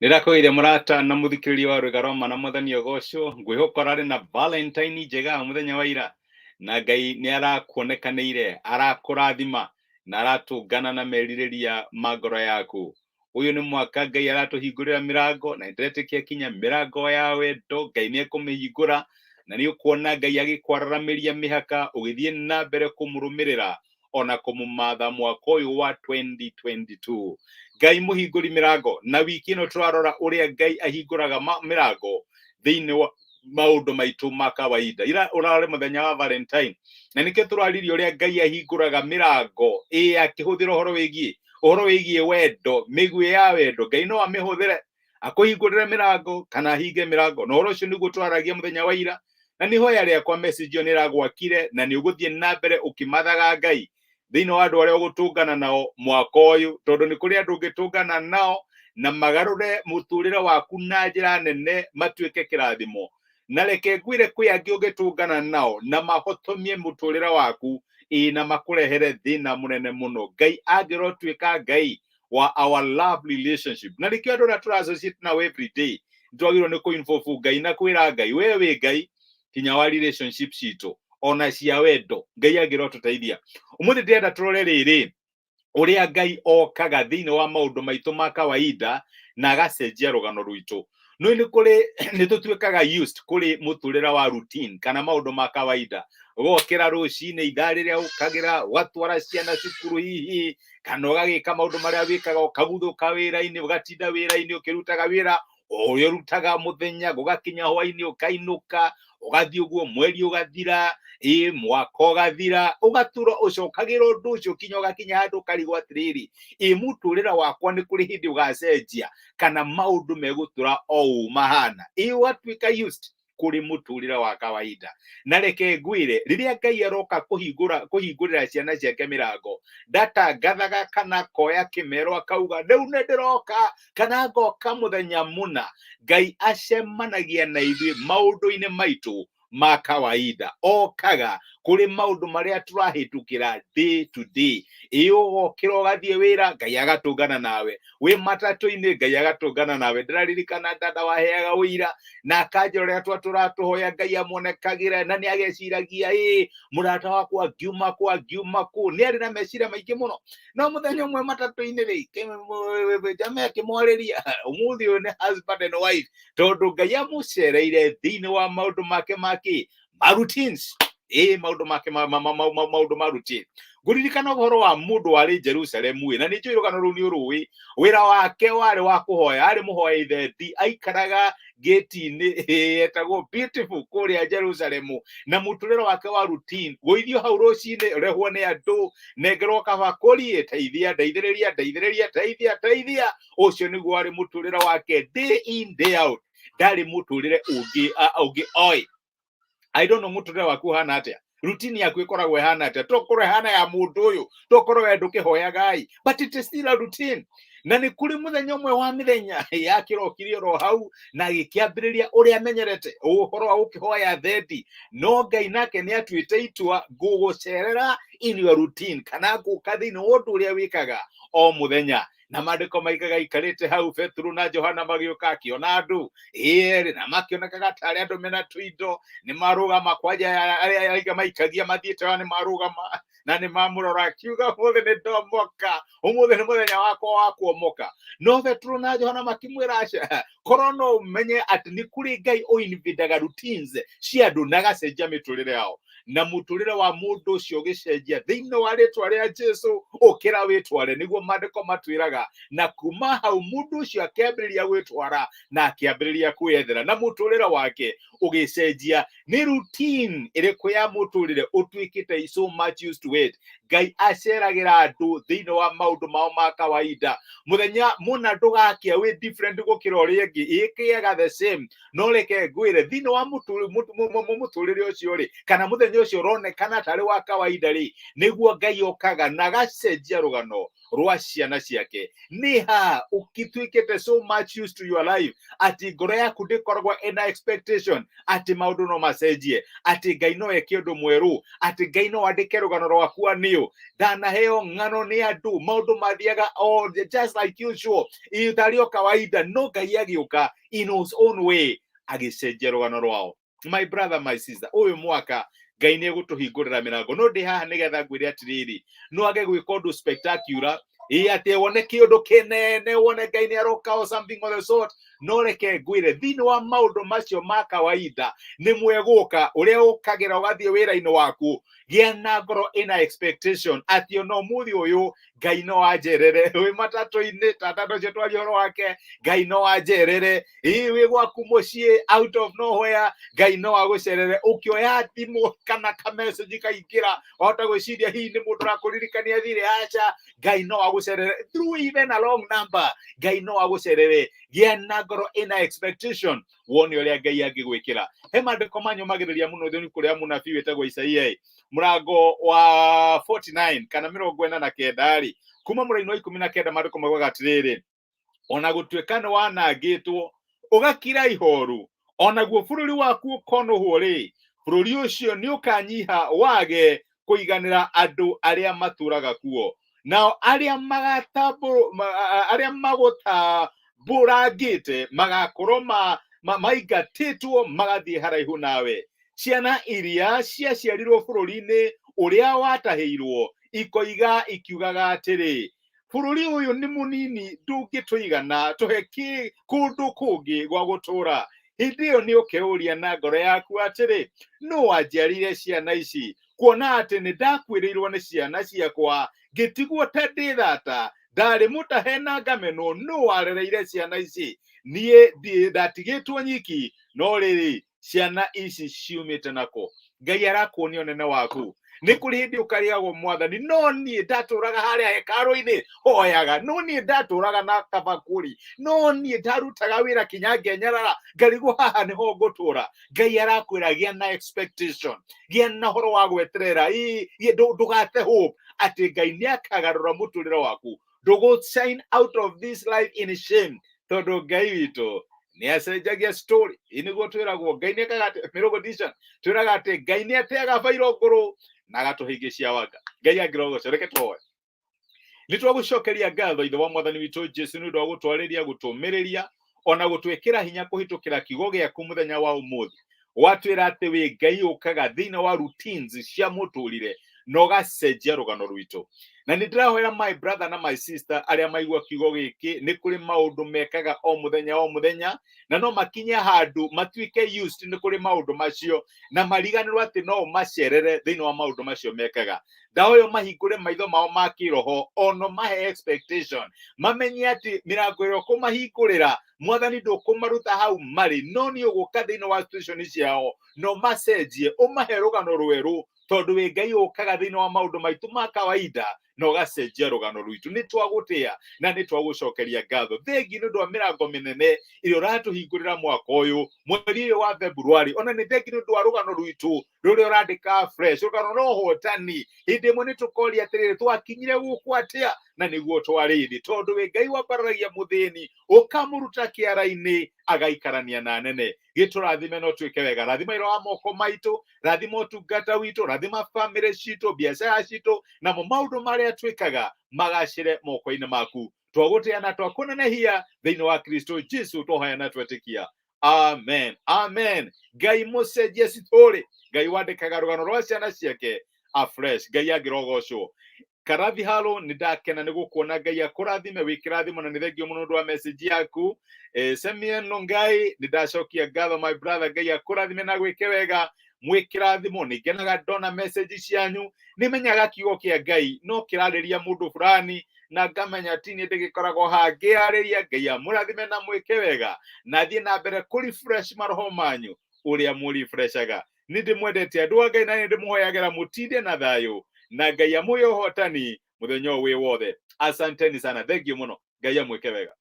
Nirakwire murata na muthikiriria wa Rwigaroma na muthenya gosho ngwihokora ri na Valentine njega muthenya wa ira na Ngai ni arakuonekanire arakurathima na aratungana na meririria magoro yaku. Uyu ni mwaka Ngai aratuhingurira mirango na ndetikia kinya mirango ya wendo Ngai ni ekumihingura na ni ukuona Ngai agikwararamiria mihaka ugithie na mbere kumurumirira ona kumumatha mwaka uyu wa 2022. Ngai muhinguri mirango na wiki ino turarora uria Ngai ahinguraga mirango thiini wa maundu maitu ma kawaida. Ira urare muthenya wa Valentine na nike turaririe uria Ngai ahinguraga mirango akihuthira uhoro wigie wendo, migwi ya wendo. Ngai no amihuthire akuhingurire mirango kana ahinge mirango. No ucio niguo twaragia muthenya wa ira na niho yari akwa message ni ragwakire na ni uguthie na mbere ukimathaga Ngai thiini wa andu aria ugutungana nao mwaka uyu, tondu ni kuri andu ungitungana nao na magarure muturire waku na njira nene matuike kirathimo. Na reke ngwire kwi angi ungitungana nao na mahotomie muturire waku na makurehere thina munene muno. Ngai agirotuika Ngai wa our love relationship na reke andu na turassociate now every day twagirwo ni kuinfofu Ngai na kwira Ngai wewe Ngai kinya wa relationship cito ona cia wendo Ngai agirotuteithia. Umuthi ndenda turore riri uria Ngai okaga thiini wa maundu maitu ma kawaida na agacenjia rugano rwitu. No ni kuri ni tutuikaga used kuri muturira wa routine kana maundu ma kawaida. Gokira rucini ithari ria ukagira watwara ciana cukuru hihi kana ugagika maundu maria wikaga ukaguthuka wira-ini ugatinda wira-ini ukirutaga wira uyu rutaga muthenya gugakinya hwaini ukainuka ugathie uguo mweri ugathira mwaka ugathira ugatura ucokagira undu ucio kinya ugakinya handu karigwa atiriri muturira wakwa ni kuri hindi ugacenjia kana maundu megutura o mahana watuika used kuri muturira wa kawaida. Na reke ngwire riria Ngai aroka kuhingurira ciana ciake mirango ndatangathaga kana koya kimero akauga riu ni ndiroka kana ngoka muthenya muna. Ngai acemanagia na ithuĩ maundu-ini maitu ma kawaida, okaga kuri maundu maria turahitukira day to day. Ugokira ugathie wira Ngai agatungana nawe, wi matatu-ini Ngai agatungana nawe. Ndiraririkana dada waheaga wira na akanjira uria turatuhoya Ngai amonekagire na ni ageciragia murata wakwa ngiuma ku ni ari na meciria maingi muno. No muthenya umwe matatu-ini ri jamaa akimwariria umuthi uyu ni husband and wife tondu Ngai amucereire thiini wa maundu make ma routines maundu make maundu ma routine. Nguririkana uhoro wa mundu wari Jerusalemu na ni njui rugano ru ni urui wira wake wari wa kuhoya ari muhoya ithethi aikaraga gate-ini etagwo beautiful kuria Jerusalemu na muturiro wake wa routine guithio hau rucini urehwo ni andu nengerwo kabakuri teithia ndeithiriria teithia ucio niguo ari muturiro wake day in day out. Ndari muturire ungi oi I don't know muturire waku hana atia, routine yaku ikoragwo hana atia, tokorwo hana ya mundu uyu tokorwo wendu kihoya Ngai but it is still a routine. Na ni kuri muthenya umwe wa mithenya yakirokirio ro hau na gikiambiriria uria amenyerete uhoro wa ukihoya thendi. No Ngai nake ni atuite itua gugucerera in your routine kana guka thiini undu uria wikaga o muthenya. Na mandiko maigaga ikarite hau Petro na Johana magioka akiona andu na makionekaga tari andu mena tuindo ni marugama kwaja aria maikagia mathiete ni marugama na ni mamurora akiuga muthe ni ndomoka umuthi ni muthenya wakwa wa kuomoka. No Petro na Johana makimwira aca korwo no umenye ati ni kuri Ngai uinvidaga routines cia andu na gacenjia miturire yao na muturire wa mundu ucio gicenjia thiini wa ritwa ria Jesu ukira witware niguo mandiko matwiraga. Na kuma hau mundu ucio akiambiriria gwitwara na akiambiriria kwiyethera na muturire wake ugicenjia. Ni routine iriku ya muturire utwikite so much used to it. Ngai aceragira andu thiini wa maundu mao ma kawaida. Muthenya muna ndugakia wi different gukira uria ingi ikiaga the same. No reke ngwire thiini wa muturire ucio ri kana muthenya muthenya ucio ronekana tari wa kawaida ri niguo Ngai okaga na gacenjia rugano rwa ciana ciake. Niha ukituikete so much used to your life ati ngoro yaku ndikoragwo ina expectation ati maundu no macenjie, ati Ngai no eke undu mweru, ati Ngai no andike rugano rwaku aniu. Ndanaheo ng'ano ni andu maundu mathiaga all just like usual, itario kawaida. No Ngai agiuka in his own way agicenjia rugano rwao. My brother, my sister, uyu mwaka Ngai ni egutuhingurira mirango. No ndi haha nigetha ngwire atiriri, no age gwika undu spectacular ati wone kiundu kinene, wone Ngai ni aroka or something of the sort. No reke ngwire thini wa maundu macio ma kawaida ni mweguka uria ukagira ugathie wira-ini waku gia na ngoro ina expectation ati ono muthi uyu Ngai no anjerere wi matatu-ini tatando cio twari horo wake Ngai no anjerere wi gwaku mucii out of nowhere Ngai no agucerere ukioya thimu kana ka message kaingira wahota gwiciria hihi ni mundu rakuririkania thire acha Ngai no agucerere through even a long number Ngai no agucerere gia na ngoro ina expectation wone uria Ngai angigwikira. He mandiko manyu magiriria muno thoni kuria munabii wetagwo Isaia murango wa 49 kana 49 ri kuma muraini wa 19 mandiko magwaga atiriri ona gutwekana wanangitwo ugakira ihoru onaguo bururi waku ukonohwo ri bururi ucio ni ukanyiha wage kuiganira andu aria maturaga kuo nao aria magutaburangite magakorwo maingatitwo magathie haraihu nawe. Ciana iria ciaciarirwo bururi-ini uria watahirwo ikoiga ikiugaga atiri bururi uyu ni munini ndungituigana tuhe kundu kungi gwa gutura. Hindi iyo ni ukeuria na ngoro yaku atiri no anjiarire ciana ici kuona ati ni ndakwiriirwo ni ciana ciakwa ngitigwo ta ndi thata ndari mutahe na ngameno no arereire ciana ici nie ndatigitwo nyiki no riri ciana ici ciumite nako. Ngai arakuonia unene waku ni kuri hindi ukarigagwo mwathani no nie ndaturaga haria hekaru-ini hoyaga no nie ndaturaga na kabakuri no nie ndarutaga wira kinyange nyarara ngarigwo haha niho ngutura. Ngai arakwira gia na expectation gia na horo wa gweterera ndugate hope ati Ngai niakagarura muturire waku. Ndugu shine out of this life in shame tondu Ngai witu ni acenjagia story iniguo twiragwo Ngai niekaga mirogodisha twiraga ati Ngai ni ateaga bairo nguru na agatuhingicia wanga. Ngai agirogoco reke twoe ni twagucokeria ngatho ithe wa mwathani witu Jesu ni undu wa gutwariria gutumiriria ona gutwikira hinya kuhitukira kiugo giaku muthenya wa umuthi. Watwira ati wi Ngai ukaga thina wa routines cia muturire no gacenjia rugano rwitu. Na nindirahoera my brother na my sister aria maigua kiugo giki ni kuri maundu mekaga o muthenya na no makinya handu matuike used ni kuri maundu macio na mariganirwo ati no macerere thini wa maundu macio mekaga. Ndahoyo mahingure maitho mao ma kiroho ono mahe expectation mamenye ati mirango iro kumahingurira mwathani ndukumaruta hau mari no ni uguka thini wa situation ciao no macenjie umahe rugano rweru tondu wi Ngai ukaga thini wa maundu maitu ma kawaida no gacenjia rugano rwitu. Ni twagutia na ni twagucokeria ngatho thengi ni undu wa mirango minene irio ratuhingurira mwaka uyu mweri wa February. Ona ni thengi ni undu wa rugano rwitu ruria urandika fresh rugano ro hotani hindi imwe ni tukoria atiriri twakinyire guku atia na niguo twarithi tondu wi Ngai wambaragia muthini ukamuruta kiara-ini agaikarania na nene. Giturathime no twike wega, rathima iro wa moko maitu, rathima utungata witu, rathima family citu, biacara citu na maundu maria twikaga magacire moko-ini maku. Twagutia na twakunenehia thiini wa Kristo Jesu twohoya na twetikia. Amen, amen. Ngai mucenjie citori, Ngai wandikaga rugano rwa ciana ciake afresh. Ngai agirogocwo. Karathi halo nindakena nigukuona Ngai akurathime wikirathimo na nithengio muno ndu wa message yaku. Semien Ngai nindacokia ngatho my brother. Ngai akurathime na gwike wega mwikirathimo. Ningenaga ndona message cianyu nimenyaga kiugo kia Ngai no kirariria mundu fulani na ngamenya ati ni ndigikoragwo hangiariria. Ngai amurathime na mwike wega na thie na mbere kuri fresh maroho manyu uria muri freshaga. Ni ndimwendete andu a Ngai na ni ndimuhoyagira mutinde na thayo na Ngai amuhe uhotani muthenya wi wothe. Asanteni sana, thank you muno. Ngai amwike wega.